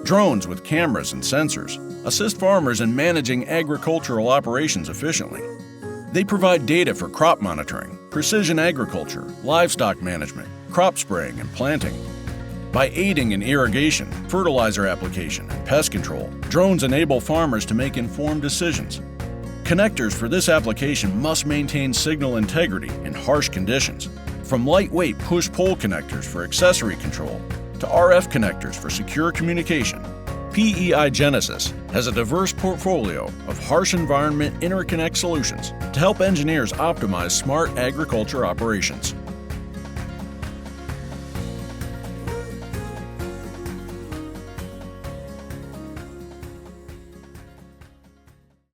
Drones with cameras and sensors assist farmers in managing agricultural operations efficiently. They provide data for crop monitoring, precision agriculture, livestock management, crop spraying, and planting. By aiding in irrigation, fertilizer application, and pest control, drones enable farmers to make informed decisions. Connectors for this application must maintain signal integrity in harsh conditions, from lightweight push-pull connectors for accessory control to RF connectors for secure communication. PEI-Genesis has a diverse portfolio of harsh environment interconnect solutions to help engineers optimize smart agriculture operations.